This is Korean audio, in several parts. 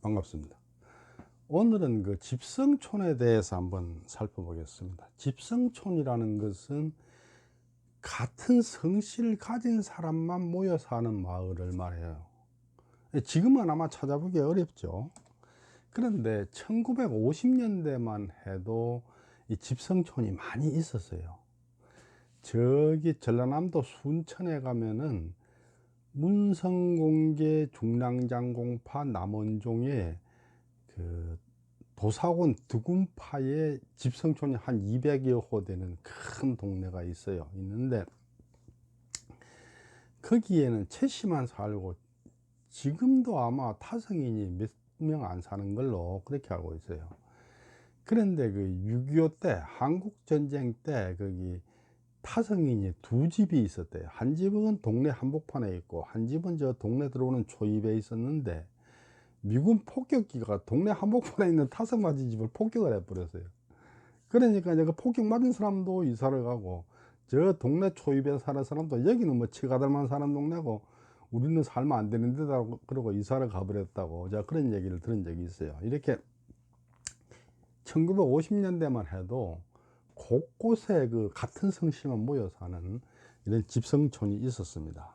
반갑습니다. 오늘은 그 집성촌에 대해서 한번 살펴보겠습니다. 집성촌이라는 것은 같은 성씨를 가진 사람만 모여 사는 마을을 말해요. 지금은 아마 찾아보기 어렵죠. 그런데 1950년대만 해도 이 집성촌이 많이 있었어요. 저기 전라남도 순천에 가면은 문성공개, 중랑장공파, 남원종에 그 도사원 두군파의 집성촌이 한 200여 호 되는 큰 동네가 있는데 거기에는 최씨만 살고 지금도 아마 타성인이 몇 명 안 사는 걸로 그렇게 알고 있어요. 그런데 그 6.25 때 한국전쟁 때 거기 타성인이 두 집이 있었대요. 한 집은 동네 한복판에 있고 한 집은 저 동네 들어오는 초입에 있었는데 미군 폭격기가 동네 한복판에 있는 타성맞이 집을 폭격을 해버렸어요. 그러니까 이제 그 폭격 맞은 사람도 이사를 가고 저 동네 초입에 사는 사람도 여기는 뭐 치가들만 사는 동네고 우리는 살면 안 되는 데다 그러고 이사를 가버렸다고 제가 그런 얘기를 들은 적이 있어요. 이렇게 1950년대만 해도 곳곳에 그 같은 성씨만 모여 사는 이런 집성촌이 있었습니다.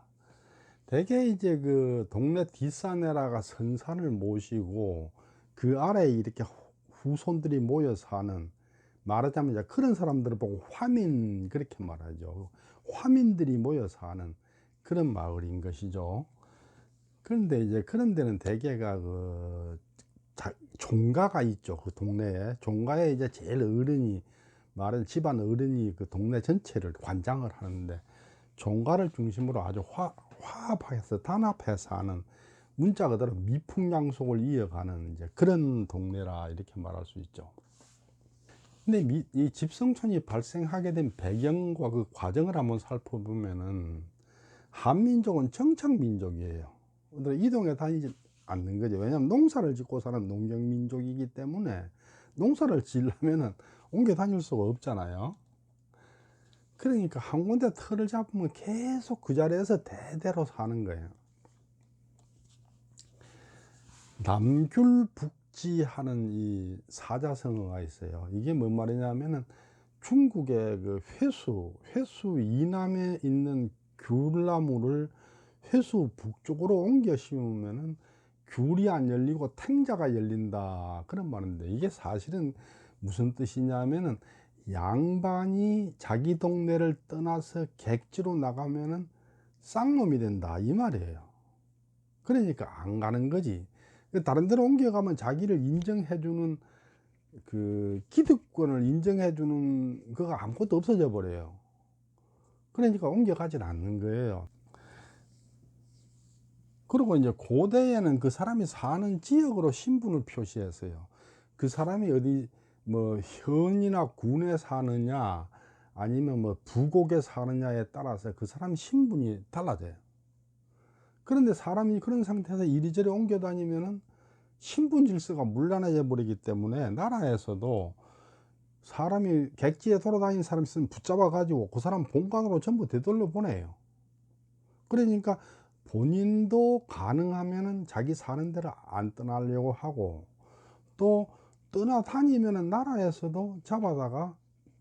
대개 이제 그 동네 뒷사내라가 선산을 모시고 그 아래에 이렇게 후손들이 모여 사는, 말하자면 이제 그런 사람들을 보고 화민 그렇게 말하죠. 화민들이 모여 사는 그런 마을인 것이죠. 그런데 이제 그런 데는 대개가 그 종가가 있죠. 그 동네에 종가에 이제 제일 어른이 말은 집안 어른이 그 동네 전체를 관장을 하는데 종가를 중심으로 아주 화합해서 단합해서 하는, 문자 그대로 미풍양속을 이어가는 이제 그런 동네라 이렇게 말할 수 있죠. 근데 이 집성촌이 발생하게 된 배경과 그 과정을 한번 살펴보면은 한민족은 정착민족이에요. 이동해 다니지 않는 거죠. 왜냐하면 농사를 짓고 사는 농경민족이기 때문에 농사를 지으려면은 옮겨 다닐 수가 없잖아요. 그러니까 한 군데 틀을 잡으면 계속 그 자리에서 대대로 사는 거예요. 남귤북지 하는 이 사자성어가 있어요. 이게 뭔 말이냐면은 중국의 그 회수 이남에 있는 귤나무를 회수 북쪽으로 옮겨 심으면은 귤이 안 열리고 탱자가 열린다, 그런 말인데 이게 사실은 무슨 뜻이냐면은 양반이 자기 동네를 떠나서 객지로 나가면은 쌍놈이 된다 이 말이에요. 그러니까 안 가는 거지. 다른 데로 옮겨가면 자기를 인정해주는 그 기득권을 인정해주는 그거 아무것도 없어져 버려요. 그러니까 옮겨가질 않는 거예요. 그리고 이제 고대에는 그 사람이 사는 지역으로 신분을 표시했어요. 그 사람이 어디 뭐 현이나 군에 사느냐 아니면 뭐 부곡에 사느냐에 따라서 그 사람 신분이 달라져요. 그런데 사람이 그런 상태에서 이리저리 옮겨 다니면은 신분 질서가 문란해져 버리기 때문에 나라에서도 사람이 객지에 돌아다니는 사람 있으면 붙잡아 가지고 그 사람 본관으로 전부 되돌려 보내요. 그러니까 본인도 가능하면은 자기 사는 데를 안 떠나려고 하고, 또 떠나다니면은 나라에서도 잡아다가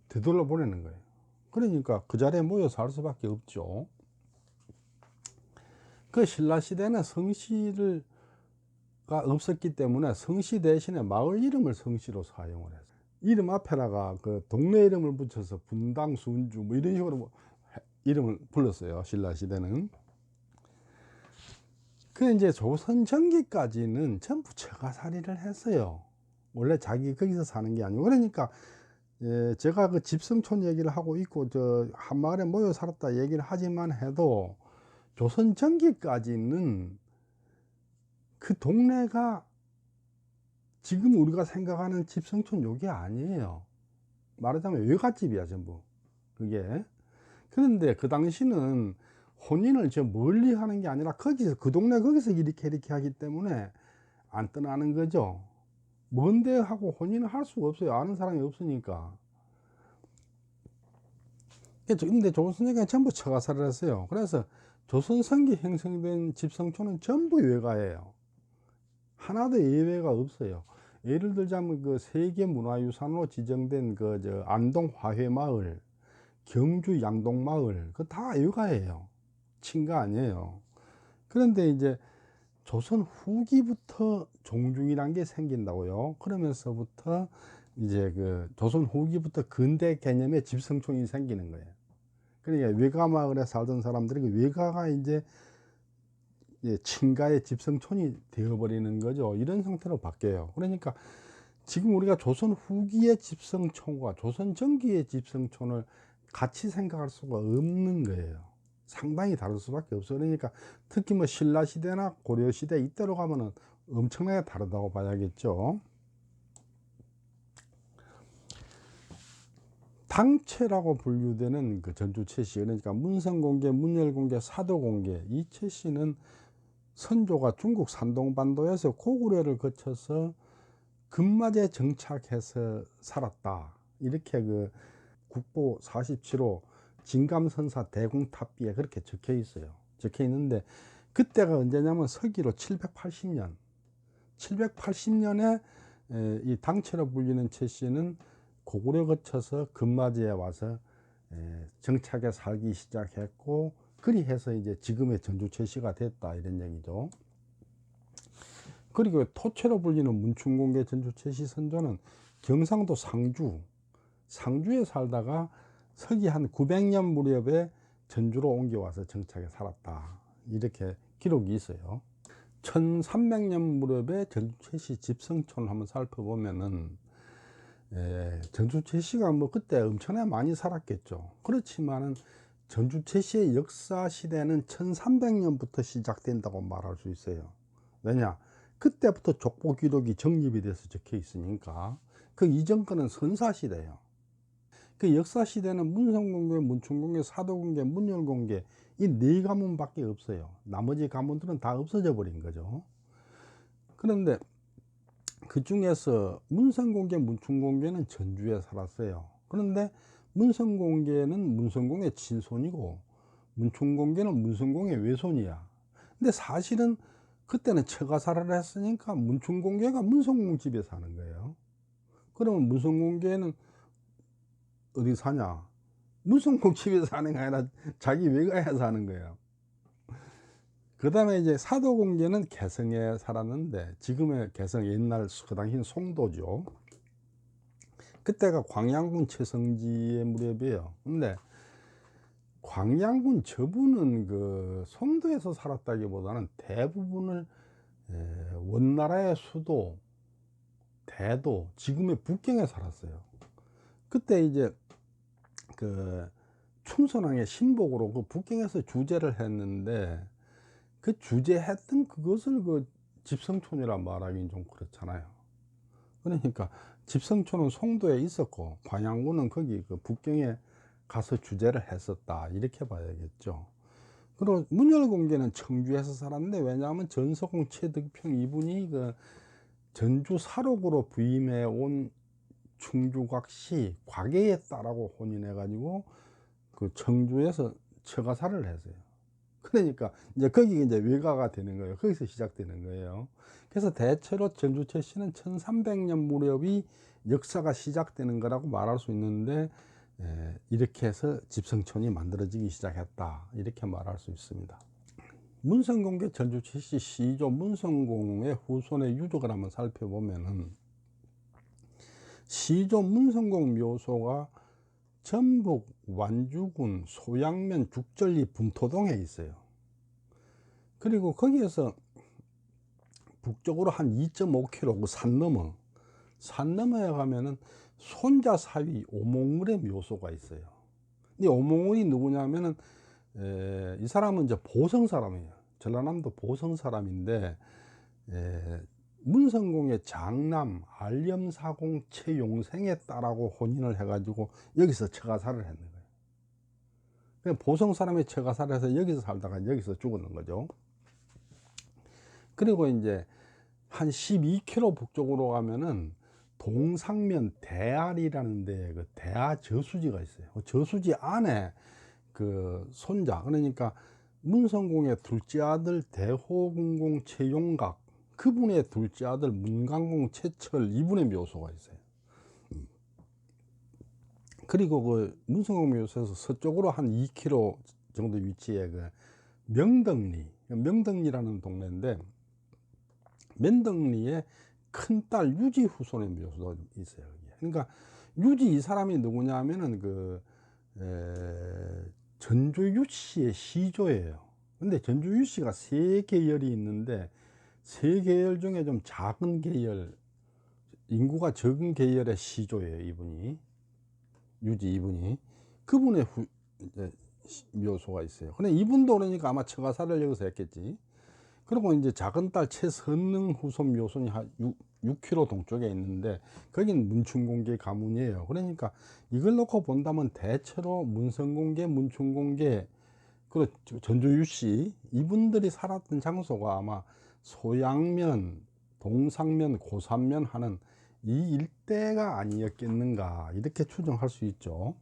되돌려 보내는 거예요. 그러니까 그 자리에 모여 살 수밖에 없죠. 그 신라시대는 성씨가 없었기 때문에 성씨 대신에 마을 이름을 성씨로 사용을 했어요. 이름 앞에다가 그 동네 이름을 붙여서 분당, 순주 뭐 이런 식으로 이름을 불렀어요, 신라시대는. 그 이제 조선 전기까지는 전부 처가살이를 했어요. 원래 자기 거기서 사는 게 아니고. 그러니까 제가 그 집성촌 얘기를 하고 있고 저 한마을에 모여 살았다 얘기를 하지만 해도 조선 전기까지는 그 동네가 지금 우리가 생각하는 집성촌 요게 아니에요. 말하자면 외갓집이야 전부 그게. 그런데 그 당시는 혼인을 저 멀리 하는 게 아니라 거기서 그 동네 거기서 이렇게 하기 때문에 안 떠나는 거죠. 먼데 하고 혼인을 할 수가 없어요. 아는 사람이 없으니까. 근데 조선에게 전부 처가살을 했어요. 그래서 조선성기 형성된 집성촌은 전부 외가예요. 하나도 예외가 없어요. 예를 들자면 그 세계 문화유산으로 지정된 그 저 안동 화훼마을, 경주 양동마을, 그 다 유가예요. 친가 아니에요. 그런데 이제 조선 후기부터 종중이란 게 생긴다고요. 그러면서부터 이제 그 조선 후기부터 근대 개념의 집성촌이 생기는 거예요. 그러니까 외가 마을에 살던 사람들이 그 외가가 이제 친가의 집성촌이 되어버리는 거죠. 이런 상태로 바뀌어요. 그러니까 지금 우리가 조선 후기의 집성촌과 조선 전기의 집성촌을 같이 생각할 수가 없는 거예요. 상당히 다를 수밖에 없어요. 그러니까 특히 뭐 신라시대나 고려시대 이때로 가면은 엄청나게 다르다고 봐야겠죠. 당체라고 분류되는 그 전주 채씨, 그러니까 문성공개, 문열공개, 사도공개, 이 채씨는 선조가 중국 산동반도에서 고구려를 거쳐서 금마제 정착해서 살았다. 이렇게 그 국보 47호 진감선사 대공탑비에 그렇게 적혀 있어요. 적혀 있는데 그때가 언제냐면 서기로 780년. 780년에 이 당체로 불리는 채씨는 고구려 거쳐서 금마제에 와서 정착해 살기 시작했고, 그리해서 이제 지금의 전주 채씨가 됐다 이런 얘기죠. 그리고 토채로 불리는 문충공개 전주 채씨 선조는 경상도 상주에 살다가 서기 한 900년 무렵에 전주로 옮겨와서 정착해 살았다. 이렇게 기록이 있어요. 1300년 무렵에 전주 채씨 집성촌을 한번 살펴보면은 전주 채씨가 뭐 그때 엄청나게 많이 살았겠죠. 그렇지만은 전주 채씨의 역사 시대는 1300년부터 시작된다고 말할 수 있어요. 왜냐? 그때부터 족보 기록이 정립이 돼서 적혀 있으니까. 그 이전 거는 선사시대예요. 그 역사시대는 문성공개, 문충공개, 사도공개, 문열공개 이 네 가문밖에 없어요. 나머지 가문들은 다 없어져 버린 거죠. 그런데 그 중에서 문성공개, 문충공개는 전주에 살았어요. 그런데 문성공개는 문성공의 친손이고 문충공개는 문성공의 외손이야. 근데 사실은 그때는 처가살을 했으니까 문충공개가 문성공 집에 사는 거예요. 그러면 문성공개는 어디 사냐? 문성공 집에 사는 게 아니라 자기 외가에 사는 거예요. 그 다음에 이제 사도공개는 개성에 살았는데, 지금의 개성 옛날 그 당시는 송도죠. 그때가 광양군 최성지의 무렵이에요. 근데 광양군 저분은 그 송도에서 살았다기보다는 대부분을 원나라의 수도 대도, 지금의 북경에 살았어요. 그때 이제 그 충선왕의 신복으로 그 북경에서 주재를 했는데, 그 주재했던 그것을 그 집성촌이라 말하기는 좀 그렇잖아요. 그러니까 집성촌은 송도에 있었고 광양군은 거기 그 북경에 가서 주재를 했었다 이렇게 봐야겠죠. 그리고 문열공개는 청주에서 살았는데, 왜냐하면 전서공 최덕평 이분이 그 전주 사록으로 부임해 온 충주곽씨 곽의 딸하고 혼인해 가지고 그 청주에서 처가살을 했어요. 그러니까 이제 거기 이제 외가가 되는 거예요. 거기서 시작되는 거예요. 그래서 대체로 전주 채씨는 1300년 무렵이 역사가 시작되는 거라고 말할 수 있는데, 이렇게 해서 집성촌이 만들어지기 시작했다 이렇게 말할 수 있습니다. 문성공개 전주 채씨 시조 문성공의 후손의 유적을 한번 살펴보면은, 시조 문성공 묘소가 전북 완주군 소양면 죽전리 분토동에 있어요. 그리고 거기에서 북쪽으로 한 2.5km 산 너머에 가면은 손자사위 오몽울의 묘소가 있어요. 이 오몽울이 누구냐면은 이 사람은 이제 보성 사람이에요. 전라남도 보성 사람인데, 문성공의 장남 알렴사공 최용생의 딸하고 혼인을 해가지고 여기서 처가살을 했는 거예요. 그냥 보성 사람의 처가살을 해서 여기서 살다가 여기서 죽었는 거죠. 그리고 이제 한 12km 북쪽으로 가면은 동상면 대알이라는 데 그 대하 저수지가 있어요. 저수지 안에 그 손자, 그러니까 문성공의 둘째 아들 대호군공 최용각, 그분의 둘째 아들 문강공 최철 이분의 묘소가 있어요. 그리고 그 문성공 묘소에서 서쪽으로 한 2km 정도 위치에 그 명덕리라는 동네인데, 명덕리에 큰딸 유지 후손의 묘소도 있어요. 그러니까 유지 이 사람이 누구냐 하면은 그 전조유 씨의 시조예요. 근데 전조유 씨가 세 계열이 있는데, 세 계열 중에 좀 작은 계열, 인구가 적은 계열의 시조예요. 유지 이분이. 그분의 이제 묘소가 있어요. 근데 이분도 그러니까 아마 처가살을 여기서 했겠지. 그리고 이제 작은 딸 최선능 후손 묘소는 한 6km 동쪽에 있는데, 거긴 문충공계 가문이에요. 그러니까 이걸 놓고 본다면 대체로 문성공계, 문충공계, 그리고 전조유 씨 이분들이 살았던 장소가 아마 소양면, 동상면, 고산면 하는 이 일대가 아니었겠는가, 이렇게 추정할 수 있죠.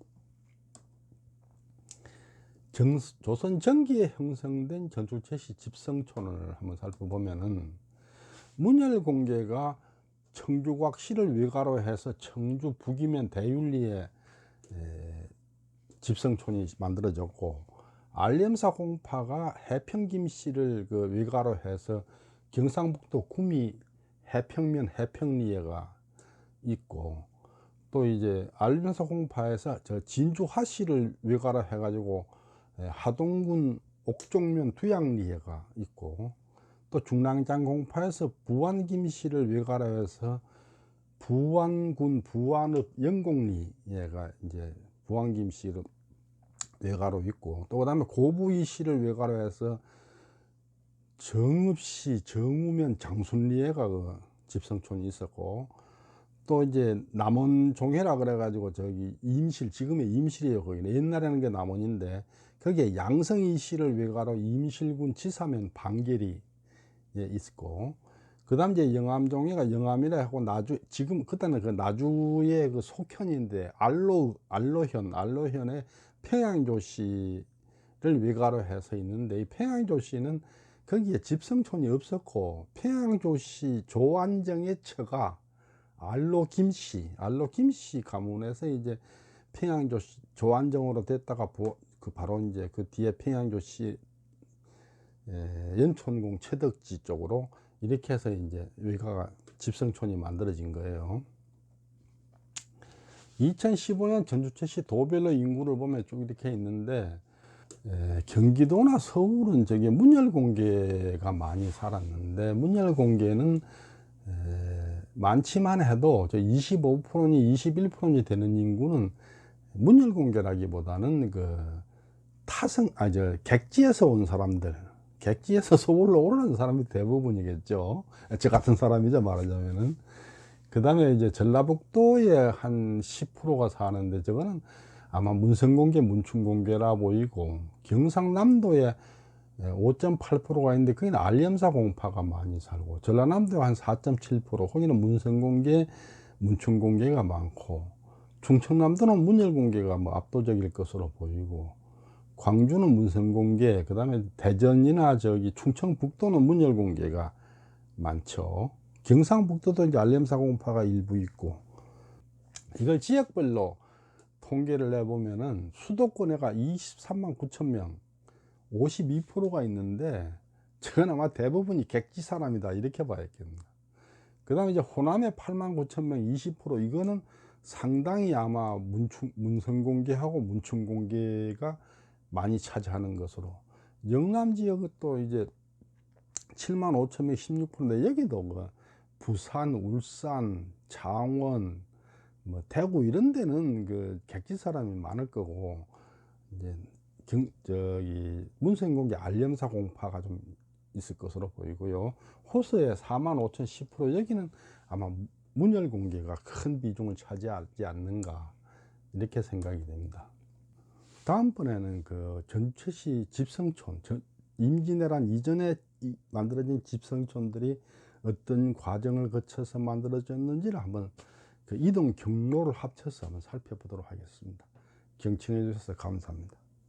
조선 전기에 형성된 전주채씨 집성촌을 한번 살펴보면은, 문열공계가 청주곽시를 외가로 해서 청주 북이면 대윤리에 집성촌이 만들어졌고, 알렘사 공파가 해평김씨를 그 외가로 해서 경상북도 구미 해평면 해평리에가 있고, 또 이제 알렘사 공파에서 저 진주 하씨를 외가로 해가지고 하동군 옥종면 두양리에가 있고, 또 중랑장 공파에서 부안 김씨를 외가로 해서 부안군 부안읍 영곡리에가 이제 부안 김씨를 외가로 있고, 또 그다음에 고부이 씨를 외가로 해서 정읍시 정우면 장순리에가 그 집성촌이 있었고, 또 이제 남원종해라 그래가지고 저기 임실, 지금의 임실이에요. 거기는 옛날에는 게 남원인데, 거기에 양성이 씨를 외가로 임실군 지사면 방계리 있고, 그 다음 이제 영암종해가 영암이라 하고 나주, 지금 그때는 그 나주의 그 속현인데 알로현의 평양조씨를 외가로 해서 있는데, 이 평양조씨는 거기에 집성촌이 없었고, 평양조씨 조안정의 처가 알로 김씨 가문에서 이제 평양조씨 조안정으로 됐다가 그 바로 이제 그 뒤에 평양조씨 연촌공 채덕지 쪽으로 이렇게 해서 이제 외가가 집성촌이 만들어진 거예요. 2015년 전주채씨 도별로 인구를 보면 쭉 이렇게 있는데, 경기도나 서울은 저기 문열공계가 많이 살았는데, 문열공계는 많지만 해도 저 25%니 21%니 되는 인구는 문열공계라기보다는 그 객지에서 온 사람들, 객지에서 서울로 오르는 사람이 대부분이겠죠. 저 같은 사람이죠, 말하자면은. 그 다음에 이제 전라북도에 한 10%가 사는데, 저거는 아마 문성공계, 문충공계라 보이고, 경상남도에 5.8%가 있는데, 거기는 알렘사 공파가 많이 살고, 전라남도에 한 4.7%, 거기는 문성공계, 문충공계가 많고, 충청남도는 문열공계가 뭐 압도적일 것으로 보이고, 광주는 문성공계, 그 다음에 대전이나 저기 충청북도는 문열공계가 많죠. 경상북도도 이제 알렘사 공파가 일부 있고, 이걸 지역별로 통계를 내보면은 수도권에가 23만 9천 명, 52%가 있는데, 저건 아마 대부분이 객지 사람이다, 이렇게 봐야겠습니다. 그 다음에 이제 호남에 8만 9천 명, 20%, 이거는 상당히 아마 문성공계하고 문충공계가 많이 차지하는 것으로. 영남 지역은 또 이제 7만 5천 명, 16%인데, 여기도 뭐 부산, 울산, 창원, 뭐 대구 이런 데는 그 객지 사람이 많을 거고, 이제 저기 문성공계 알렘사 공파가 좀 있을 것으로 보이고요. 호서에 4만 5천 10%, 여기는 아마 문열공계가 큰 비중을 차지하지 않는가, 이렇게 생각이 됩니다. 다음번에는 그 전주채씨 집성촌, 임진왜란 이전에 만들어진 집성촌들이 어떤 과정을 거쳐서 만들어졌는지를 한번 그 이동 경로를 합쳐서 한번 살펴보도록 하겠습니다. 경청해 주셔서 감사합니다.